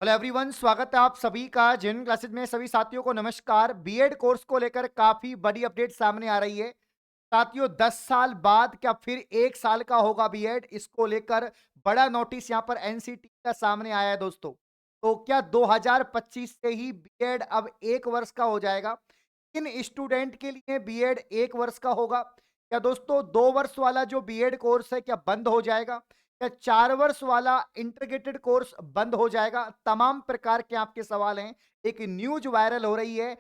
Hello everyone, स्वागत है आप सभी का जिन क्लासेज में। सभी साथियों को नमस्कार। बीएड कोर्स को लेकर काफी बड़ी अपडेट सामने आ रही है साथियों। 10 साल बाद क्या फिर 1 साल का होगा बीएड, इसको लेकर बड़ा नोटिस यहां पर एनसीटी का सामने आया है दोस्तों। तो क्या 2025 से ही बीएड अब 1 वर्ष का हो जाएगा? किन स्टूडेंट के लिए बीएड 1 वर्ष का होगा? क्या दोस्तों 2 वर्ष वाला जो बीएड कोर्स है क्या बंद हो जाएगा? क्या 4 वर्ष वाला इंटीग्रेटेड कोर्स बंद हो जाएगा? तमाम प्रकार के आपके सवाल हैं। एक न्यूज वायरल हो रही है,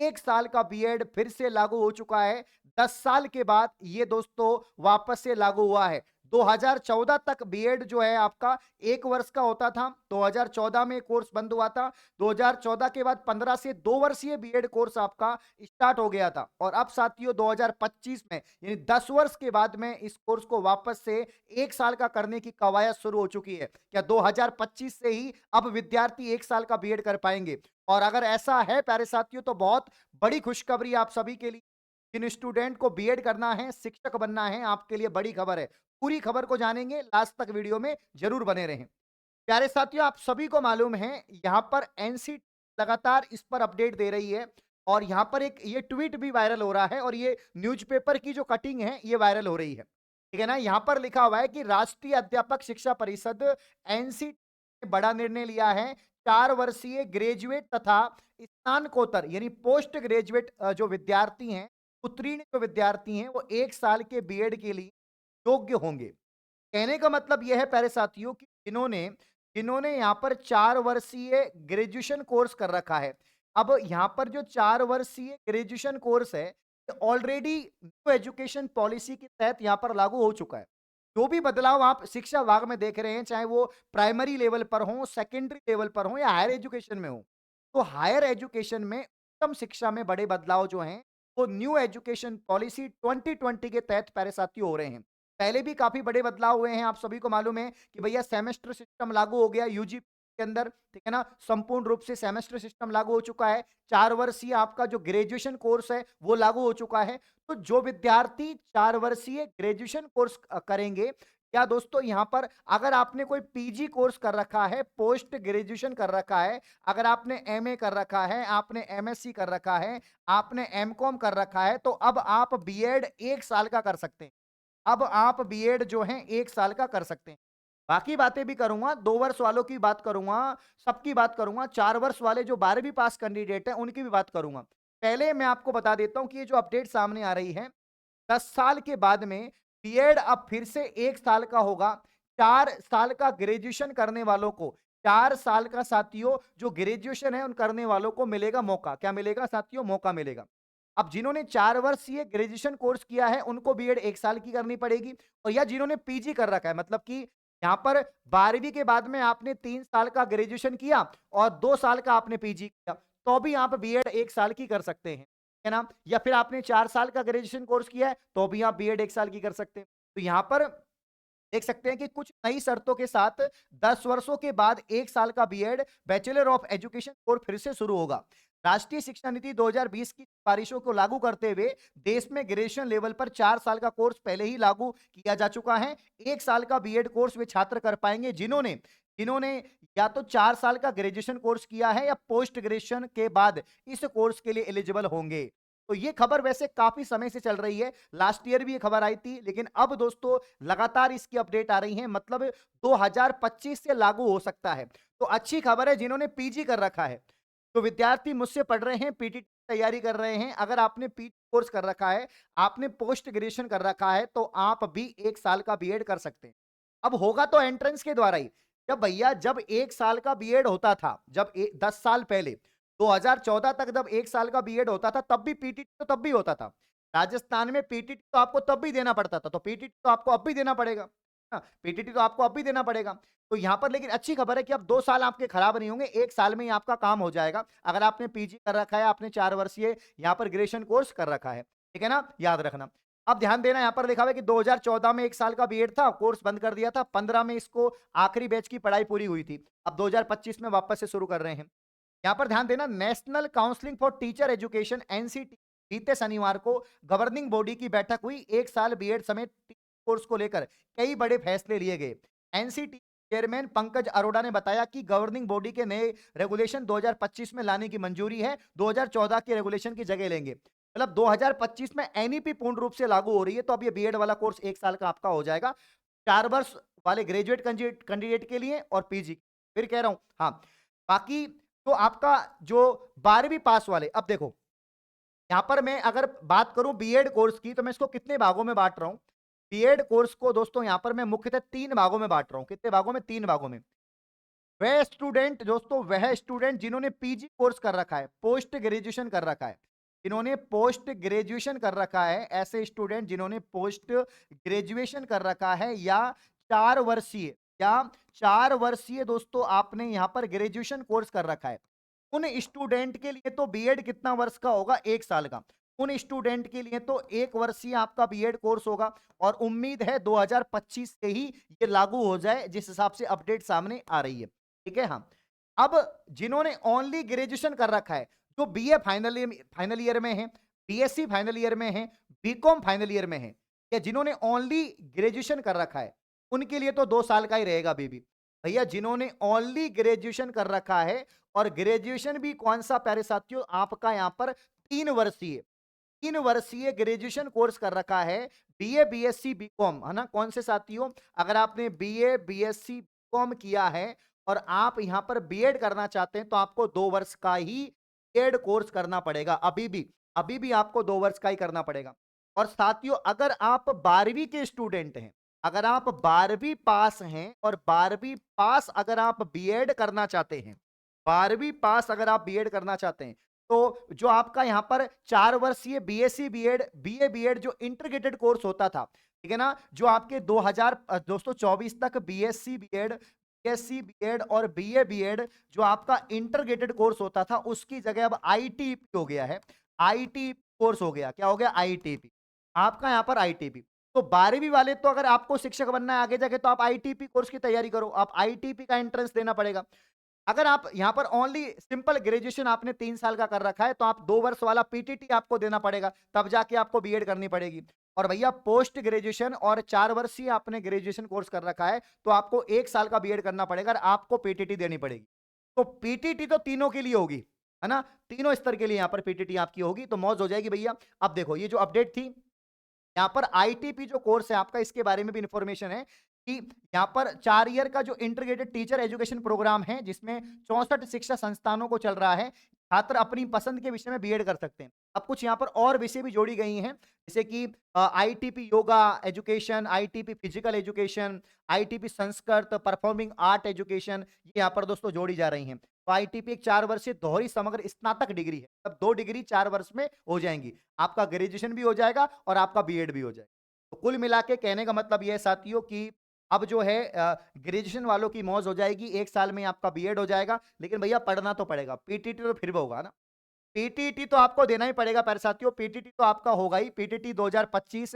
1 साल का बीएड फिर से लागू हो चुका है। 10 साल के बाद ये दोस्तों वापस से लागू हुआ है। 2014 तक बीएड जो है आपका 1 वर्ष का होता था। 2014 में कोर्स बंद हुआ था। 2014 के बाद 15 से 2 वर्षीय बीएड कोर्स आपका स्टार्ट हो गया था। और अब साथियों 2025 में यानी 10 वर्ष के बाद में इस कोर्स को वापस से 1 साल का करने की कवायद शुरू हो चुकी है। क्या 2025 से ही अब विद्यार्थी 1 साल का बीएड कर पाएंगे? और अगर ऐसा है प्यारे साथियों तो बहुत बड़ी खुशखबरी आप सभी के लिए। जिन स्टूडेंट को बीएड करना है, शिक्षक बनना है, आपके लिए बड़ी खबर है। पूरी खबर को जानेंगे, लास्ट तक वीडियो में जरूर बने रहें। प्यारे साथियों, आप सभी को मालूम है यहां पर एनसीटी लगातार इस पर अपडेट दे रही है। और यहां पर एक ये ट्वीट भी वायरल हो रहा है और ये न्यूज़पेपर की जो कटिंग है ये वायरल हो रही है। ठीक है ना। यहां पर लिखा हुआ है कि राष्ट्रीय अध्यापक शिक्षा परिषद एनसीटी ने बड़ा निर्णय लिया है। 4 वर्षीय ग्रेजुएट तथा स्नातकोत्तर यानी पोस्ट ग्रेजुएट जो विद्यार्थी हैं, उत्तीर्ण जो विद्यार्थी हैं, वो 1 साल के बीएड के लिए योग्य होंगे। कहने का मतलब यह है प्यारे साथियों कि जिन्होंने जिन्होंने यहाँ पर 4 वर्षीय ग्रेजुएशन कोर्स कर रखा है। अब यहाँ पर जो 4 वर्षीय ग्रेजुएशन कोर्स है, ये ऑलरेडी न्यू एजुकेशन पॉलिसी के तहत यहाँ पर लागू हो चुका है। जो भी बदलाव आप शिक्षा विभाग में देख रहे हैं, चाहे वो प्राइमरी लेवल पर हो, सेकेंडरी लेवल पर हो या हायर एजुकेशन में हो, तो हायर एजुकेशन में उत्तम शिक्षा में बड़े बदलाव जो हैं, वो न्यू एजुकेशन पॉलिसी 2020 के तहत प्यारे साथियों हो रहे हैं। पहले भी काफ़ी बड़े बदलाव हुए हैं। आप सभी को मालूम है कि भैया सेमेस्टर सिस्टम लागू हो गया यूजी के अंदर, ठीक है ना। संपूर्ण रूप से सेमेस्टर सिस्टम लागू हो चुका है। 4 वर्षीय आपका जो ग्रेजुएशन कोर्स है वो लागू हो चुका है। तो जो विद्यार्थी 4 वर्षीय ग्रेजुएशन कोर्स करेंगे, क्या दोस्तों यहाँ पर अगर आपने कोई पीजी कोर्स कर रखा है, पोस्ट ग्रेजुएशन कर रखा है, अगर आपने एमए कर रखा है, आपने एमएससी कर रखा है, आपने एमकॉम कर रखा है, तो अब आप बीएड 1 साल का कर सकते हैं। अब आप बीएड जो है 1 साल का कर सकते हैं। बाकी बातें भी करूँगा, 2 वर्ष वालों की बात करूँगा, सबकी बात करूँगा, 4 वर्ष वाले जो 12वीं पास कैंडिडेट हैं, उनकी भी बात करूँगा। पहले मैं आपको बता देता हूँ कि ये जो अपडेट सामने आ रही है, 10 साल के बाद में बीएड अब फिर से 1 साल का होगा। 4 साल का ग्रेजुएशन करने वालों को, 4 साल का साथियों जो ग्रेजुएशन है उन करने वालों को मिलेगा मौका। क्या मिलेगा साथियों? मौका मिलेगा। अब जिन्होंने 4 वर्षीय ग्रेजुएशन कोर्स किया है, उनको बीएड 1 साल की करनी पड़ेगी। और या जिन्होंने पीजी कर रखा है, मतलब कि यहाँ पर 12वीं के बाद में आपने 3 साल का ग्रेजुएशन किया और 2 साल का आपने पीजी किया, तो भी आप बीएड 1 साल की कर सकते हैं, है ना? या फिर आपने 4 साल का ग्रेजुएशन कोर्स किया है, तो भी आप बीएड 1 साल की कर सकते हैं। तो यहाँ पर देख सकते हैं कि कुछ नई शर्तों के साथ 10 वर्षों के बाद 1 साल का BEd bachelor of education course फिर से शुरू होगा। राष्ट्रीय शिक्षा नीति 2020 की सिफारिशों को लागू करते हुए देश में ग्रेजुएशन लेवल पर 4 साल का कोर्स पहले ही लागू किया जा चुका है। 1 साल का बीएड कोर्स वे छात्र कर पाएंगे जिन्होंने जिन्होंने या तो 4 साल का ग्रेजुएशन कोर्स किया है या पोस्ट ग्रेजुएशन के बाद इस कोर्स के लिए एलिजिबल होंगे। तो ये खबर वैसे काफी समय से चल रही है। लास्ट ईयर भी ये खबर आई थी, लेकिन अब दोस्तों लगातार इसकी अपडेट आ रही है। मतलब 2025 से लागू हो सकता है। तो अच्छी खबर है जिन्होंने पीजी कर रखा है। तो विद्यार्थी मुझसे पढ़ रहे हैं, पीटी तैयारी कर रहे हैं, अगर आपने पीजी कोर्स कर रखा है, आपने पोस्ट ग्रेजुएशन कर रखा है, तो आप भी 1 साल का बीएड कर सकते हैं। अब होगा तो एंट्रेंस के द्वारा ही। जब भैया जब 1 साल का बीएड होता था, जब 10 साल पहले 2014 तक जब 1 साल का बीएड होता था, तब भी पीटीटी तो तब भी होता था। राजस्थान में पीटीटी तो आपको तब भी देना पड़ता था, तो पीटीटी तो आपको अब भी देना पड़ेगा। हाँ, पीटीटी तो आपको अब भी देना पड़ेगा। तो यहाँ पर लेकिन अच्छी खबर है कि अब 2 साल आपके खराब नहीं होंगे, 1 साल में ही आपका काम हो जाएगा। अगर आपने पीजी कर रखा है, आपने 4 वर्षीय यहाँ पर ग्रेजुएशन कोर्स कर रखा है, ठीक है ना? याद रखना। अब ध्यान देना, यहाँ पर लिखा हुआ है कि 2014 में 1 साल का बीएड था, कोर्स बंद कर दिया था, 15 में इसको आखिरी बैच की पढ़ाई पूरी हुई थी। अब 2025 में वापस से शुरू कर रहे हैं। यहाँ पर ध्यान देना, national counselling for teacher education NCT बीते शनिवार को गवर्निंग बॉडी की बैठक हुई। 1 साल बीएड समेत कोर्स को लेकर कई बड़े फैसले लिए गए। एनसीटी चेयरमैन पंकज अरोड़ा ने बताया कि गवर्निंग बॉडी के नए रेगुलेशन 2025 में लाने की मंजूरी है, 2014 के रेगुलेशन की जगह लेंगे। मतलब 2025 में एनईपी पूर्ण रूप से लागू हो रही है, तो अब ये बीएड वाला कोर्स 1 साल का आपका हो जाएगा। 4 वर्ष वाले ग्रेजुएट कैंडिडेट के लिए और पीजी। फिर कह रहा हूं, हाँ, बाकी तो आपका जो 12वीं पास वाले, अब देखो यहां पर मैं अगर बात करूं बीएड कोर्स की, तो मैं इसको कितने भागों में बांट रहा हूं। बीएड कोर्स को दोस्तों यहां पर मैं मुख्यतः 3 भागों में बांट रहा हूं। कितने भागों में? 3 भागों में। वह स्टूडेंट दोस्तों, वह स्टूडेंट जिन्होंने पीजी कोर्स कर रखा है, पोस्ट ग्रेजुएशन कर रखा है, जिन्होंने पोस्ट ग्रेजुएशन कर रखा है, ऐसे स्टूडेंट जिन्होंने पोस्ट ग्रेजुएशन कर रखा है, या 4 वर्षीय, या 4 वर्षीय दोस्तों आपने यहां पर ग्रेजुएशन कोर्स कर रखा है, उन स्टूडेंट के लिए तो बीएड कितना वर्ष का होगा? 1 साल का। उन स्टूडेंट के लिए तो 1 वर्षीय आपका बीएड कोर्स होगा, और उम्मीद है 2025 से ही ये लागू हो जाए, जिस हिसाब से अपडेट सामने आ रही है। ठीक है, हाँ। अब जिन्होंने ओनली ग्रेजुएशन कर रखा है, जो बीए फाइनल ईयर में है, बीएससी फाइनल ईयर में है, बीकॉम फाइनल ईयर में है, या जिन्होंने ओनली ग्रेजुएशन कर रखा है, उनके लिए तो 2 साल का ही रहेगा अभी भी। भैया जिन्होंने ओनली ग्रेजुएशन कर रखा है, और ग्रेजुएशन भी कौन सा प्यारे साथियों, आपका यहां पर 3 वर्षीय, 3 वर्षीय ग्रेजुएशन कोर्स कर रखा है, बीए बीएससी बीकॉम, है ना। कौन से साथियों? अगर आपने बीए बीएससी बीकॉम किया है और आप यहां पर बीएड करना चाहते हैं, तो आपको 2 वर्ष का ही बीएड कोर्स करना पड़ेगा। अभी भी आपको 2 वर्ष का ही करना पड़ेगा। और साथियों अगर आप 12वीं के स्टूडेंट हैं, अगर आप 12वीं पास हैं, और 12वीं पास अगर आप बीएड करना चाहते हैं, 12वीं पास अगर आप बीएड करना चाहते हैं, तो जो आपका यहाँ पर 4 वर्षीय बीएससी बीएड, बीए बीएड जो इंटीग्रेटेड कोर्स होता था, ठीक है ना, जो आपके 2024 तक बीएससी बीएड, बीएससी बीएड और बीए बीएड जो आपका इंटीग्रेटेड कोर्स होता था, उसकी जगह अब आईटीपी हो गया है। आईटीपी कोर्स हो गया। क्या हो गया? आईटीपी। आपका यहाँ पर आईटीपी। तो 12वीं वाले तो अगर आपको शिक्षक बनना है आगे जाके, तो आप आईटीपी कोर्स की तैयारी करो। आप आईटीपी का एंट्रेंस देना पड़ेगा। अगर आप यहाँ पर ओनली सिंपल ग्रेजुएशन आपने 3 साल का कर रखा है, तो आप 2 वर्ष वाला पीटीटी आपको देना पड़ेगा, तब जाके आपको बीएड करनी पड़ेगी। और भैया पोस्ट ग्रेजुएशन और 4 वर्षीय आपने ग्रेजुएशन कोर्स कर रखा है, तो आपको 1 साल का बीएड करना पड़ेगा, और आपको पीटीटी देनी पड़ेगी। तो पीटीटी तो तीनों के लिए होगी, है ना। तीनों स्तर के लिए यहाँ पर पीटीटी आपकी होगी, तो मौज हो जाएगी भैया। अब देखो ये जो अपडेट थी, यहाँ पर आईटीपी जो कोर्स है आपका, इसके बारे में भी इंफॉर्मेशन है कि यहाँ पर 4 ईयर का जो इंटीग्रेटेड टीचर एजुकेशन प्रोग्राम है, जिसमें 64 शिक्षा संस्थानों को चल रहा है, छात्र अपनी पसंद के विषय में बीएड कर सकते हैं। अब कुछ यहाँ पर और विषय भी जोड़ी गई हैं, जैसे कि ITP yoga education, ITP physical education, ITP Sanskrit, performing art education, ये यहाँ पर दोस्तों जोड़ी जा रही हैं। तो आईटीपी एक 4 वर्षीय दोहरी समग्र स्नातक डिग्री है। अब 2 डिग्री 4 वर्ष में हो जाएंगी। आपका ग्रेजुएशन भी हो जाएगा और आपका बीएड भी हो जाएगा। तो कुल मिला के कहने का मतलब ये है साथियों कि अब जो है ग्रेजुएशन वालों की मौज हो जाएगी, 1 साल में आपका बीएड हो जाएगा। लेकिन भैया पढ़ना तो पड़ेगा, पीटीटी तो फिर भी होगा ना। पीटीटी तो आपको देना ही पड़ेगा प्यारे साथियों, पीटीटी तो आपका होगा ही। पीटीटी 2025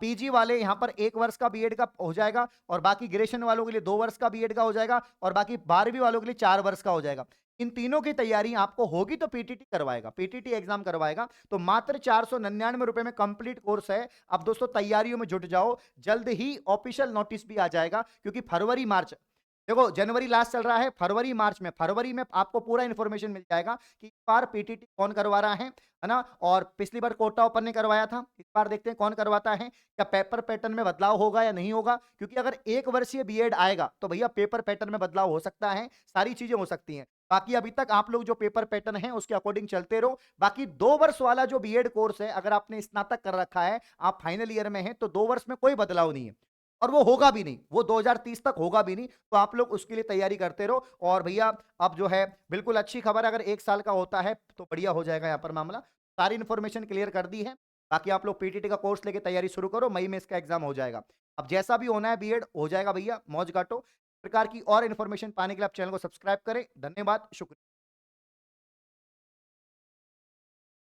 पीजी वाले यहाँ पर 1 वर्ष का बीएड का हो जाएगा, और बाकी ग्रेजुएशन वालों के लिए 2 वर्ष का बीएड का हो जाएगा, और बाकी 12वीं वालों के लिए 4 वर्ष का हो जाएगा। इन तीनों की तैयारी आपको होगी तो पीटीटी करवाएगा, पीटीटी एग्जाम करवाएगा। तो मात्र 499 रुपए में कंप्लीट कोर्स है। अब दोस्तों तैयारियों में जुट जाओ, जल्द ही ऑफिशियल नोटिस भी आ जाएगा, क्योंकि फरवरी मार्च, देखो जनवरी लास्ट चल रहा है, फरवरी में आपको पूरा इंफॉर्मेशन मिल जाएगा कि इस बार पीटीटी कौन करवा रहा है ना। और पिछली बार कोटा ओपन ने करवाया था, इस बार देखते हैं कौन करवाता है। क्या पेपर पैटर्न में बदलाव होगा या नहीं होगा? क्योंकि अगर 1 वर्षीय बीएड आएगा, तो भैया पेपर पैटर्न में बदलाव हो सकता है, सारी चीजें हो सकती हैं। बाकी अभी तक आप लोग जो पेपर पैटर्न है उसके अकॉर्डिंग चलते रहो। बाकी 2 वर्ष वाला जो बीएड कोर्स है, अगर आपने स्नातक कर रखा है, आप फाइनल ईयर में है, तो 2 वर्ष में कोई बदलाव नहीं है, और वो होगा भी नहीं, वो 2030 तक होगा भी नहीं। तो आप लोग उसके लिए तैयारी करते रहो। और भैया अब जो है बिल्कुल अच्छी खबर, अगर 1 साल का होता है तो बढ़िया हो जाएगा यहाँ पर मामला। सारी इन्फॉर्मेशन क्लियर कर दी है। बाकी आप लोग पीटीटी का कोर्स लेके तैयारी शुरू करो, मई में इसका एग्जाम हो जाएगा। अब जैसा भी होना है बीएड हो जाएगा भैया, मौज काटो। इस प्रकार की और इन्फॉर्मेशन पाने के लिए आप चैनल को सब्सक्राइब करें। धन्यवाद, शुक्रिया।